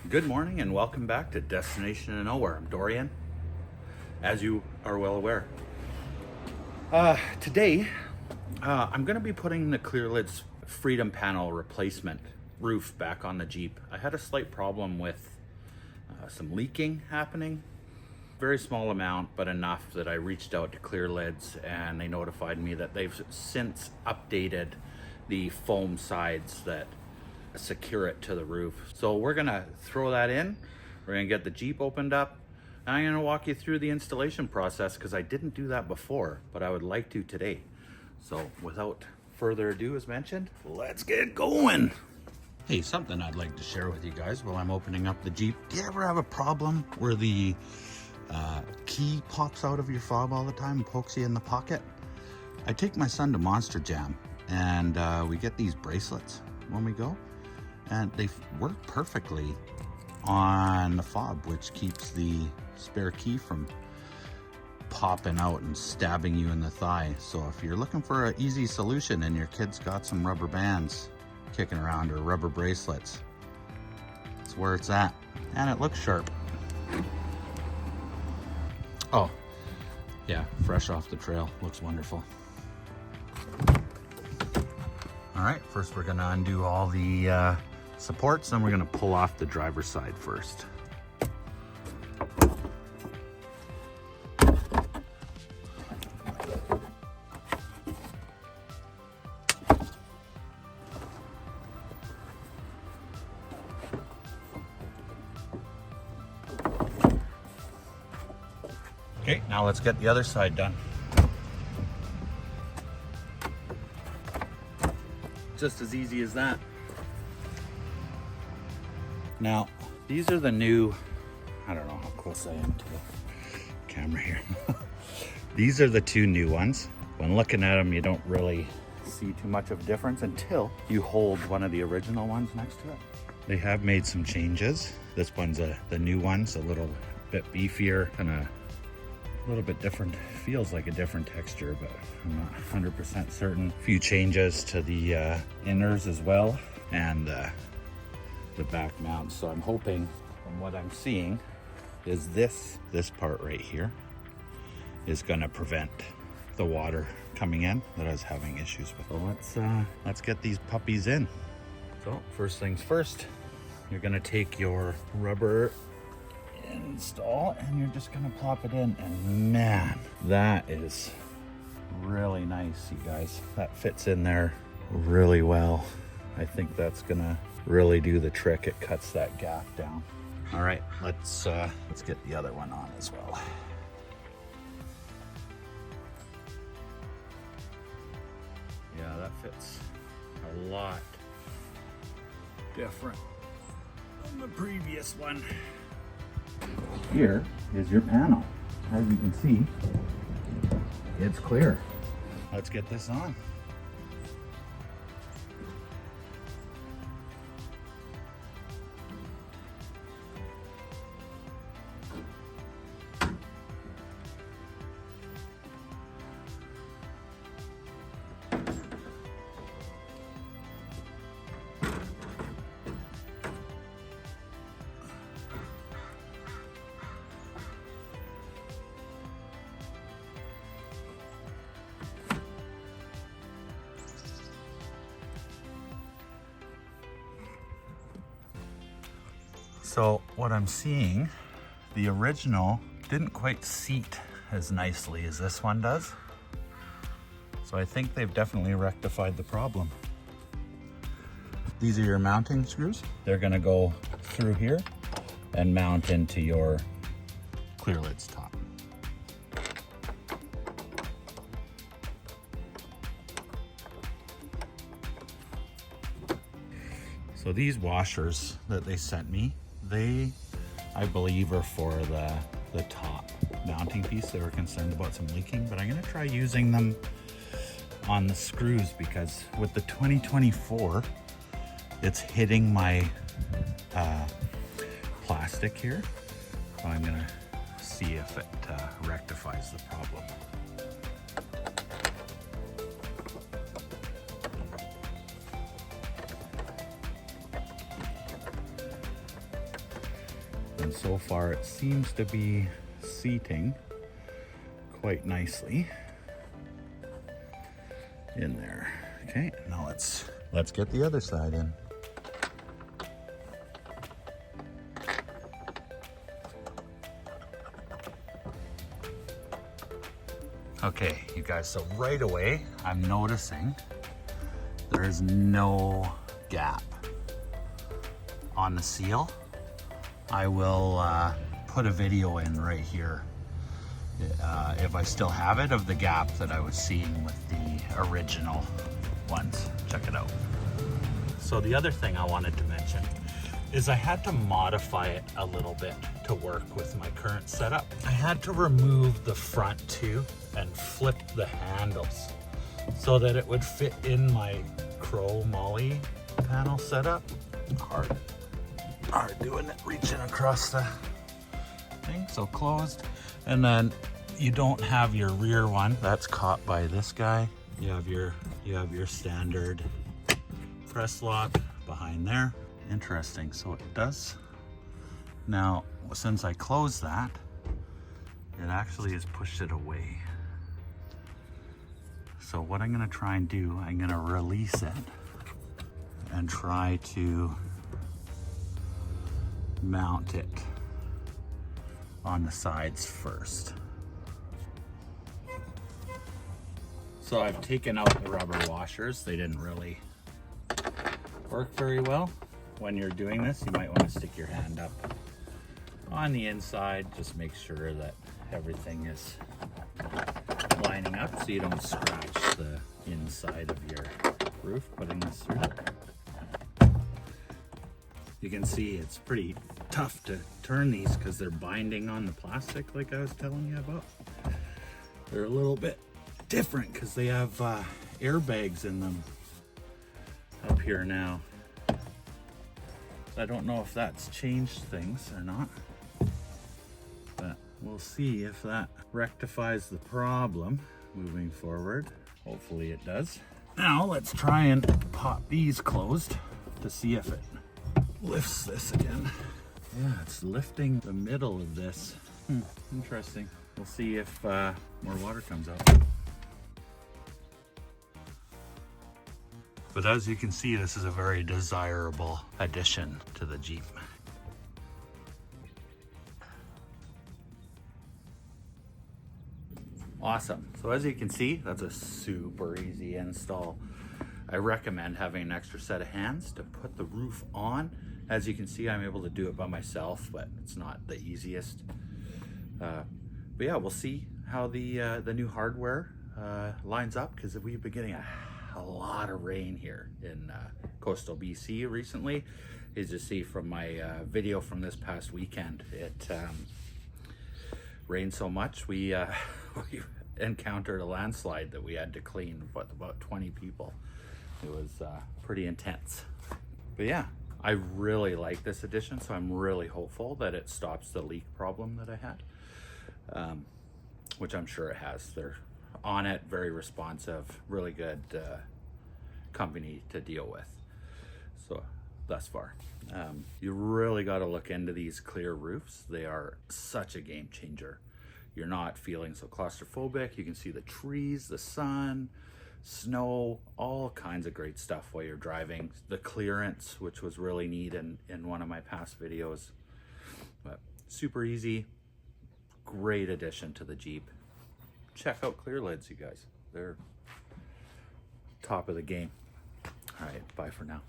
Good morning and welcome back to Destination to Nowhere. I'm Dorian, as you are well aware. Today, I'm going to be putting the Clearlidz Freedom Panel replacement roof back on the Jeep. I had a slight problem with some leaking happening. Very small amount, but enough that I reached out to Clearlidz and they notified me that they've since updated the foam sides that secure it to the roof. So we're gonna throw that in. We're gonna get the Jeep opened up. And I'm gonna walk you through the installation process because I didn't do that before, but I would like to today. So without further ado, as mentioned, let's get going. Hey, something I'd like to share with you guys while I'm opening up the Jeep. Do you ever have a problem where the key pops out of your fob all the time and pokes you in the pocket? I take my son to Monster Jam and we get these bracelets when we go. And they work perfectly on the fob, which keeps the spare key from popping out and stabbing you in the thigh. So if you're looking for an easy solution and your kid's got some rubber bands kicking around or rubber bracelets, it's where it's at. And it looks sharp. Oh, yeah, fresh off the trail. Looks wonderful. All right, first we're gonna undo all the supports, then we're gonna pull off the driver's side first. Okay, now let's get the other side done. Just as easy as that. Now, these are the new, I don't know how close I am to the camera here. These are the two new ones. When looking at them, you don't really see too much of a difference until you hold one of the original ones next to it. They have made some changes. This one's the new one's a little bit beefier and a little bit different. Feels like a different texture, but I'm not 100% certain. A few changes to the inners as well, and the back mount. So I'm hoping, from what I'm seeing, is this part right here is gonna prevent the water coming in that I was having issues with. So let's get these puppies in. So first things first, you're gonna take your rubber install and you're just gonna plop it in, and man, that is really nice, you guys. That fits in there really well. I think that's gonna really do the trick. It cuts that gap down. All right, let's get the other one on as well. Yeah, that fits a lot different than the previous one. Here is your panel. As you can see, it's clear. Let's get this on. So what I'm seeing, the original didn't quite seat as nicely as this one does. So I think they've definitely rectified the problem. These are your mounting screws. They're gonna go through here and mount into your Clearlidz top. So these washers that they sent me, I believe are for the top mounting piece. They were concerned about some leaking, but I'm gonna try using them on the screws because with the 2024, it's hitting my plastic here. So I'm gonna see if it rectifies the problem. And so far it seems to be seating quite nicely in there. Okay, now let's get the other side in. Okay, you guys, so right away, I'm noticing there's no gap on the seal. I will put a video in right here, if I still have it, of the gap that I was seeing with the original ones. Check it out. So the other thing I wanted to mention is I had to modify it a little bit to work with my current setup. I had to remove the front two and flip the handles so that it would fit in my chromoly panel setup. Hard doing it, reaching across the thing. So closed, and then you don't have your rear one that's caught by this guy. You have your standard press lock behind there. Interesting. So it does. Now, since I closed that, it actually has pushed it away. So what I'm going to try and do, I'm going to release it and try to mount it on the sides first. So I've taken out the rubber washers. They didn't really work very well. When you're doing this, you might want to stick your hand up on the inside. Just make sure that everything is lining up so you don't scratch the inside of your roof putting this through. You can see it's pretty tough to turn these because they're binding on the plastic like I was telling you about. They're a little bit different because they have airbags in them up here now. I don't know if that's changed things or not, but we'll see if that rectifies the problem moving forward. Hopefully it does. Now let's try and pop these closed to see if it lifts this again. Yeah, it's lifting the middle of this. Interesting. We'll see if more water comes out. But as you can see, this is a very desirable addition to the Jeep. Awesome. So as you can see, that's a super easy install. I recommend having an extra set of hands to put the roof on. As you can see, I'm able to do it by myself, but it's not the easiest. But yeah, we'll see how the new hardware lines up, because we've been getting a lot of rain here in coastal BC recently. As you see from my video from this past weekend, it rained so much we encountered a landslide that we had to clean with about 20 people. It was pretty intense. But yeah, I really like this addition, so I'm really hopeful that it stops the leak problem that I had, which I'm sure it has. They're on it, very responsive, really good company to deal with. So thus far, you really got to look into these clear roofs. They are such a game changer. You're not feeling so claustrophobic. You can see the trees, the sun, snow, all kinds of great stuff while you're driving. The clearance, which was really neat in one of my past videos. But super easy, great addition to the Jeep. Check out Clearlidz, you guys. They're top of the game. All right, bye for now.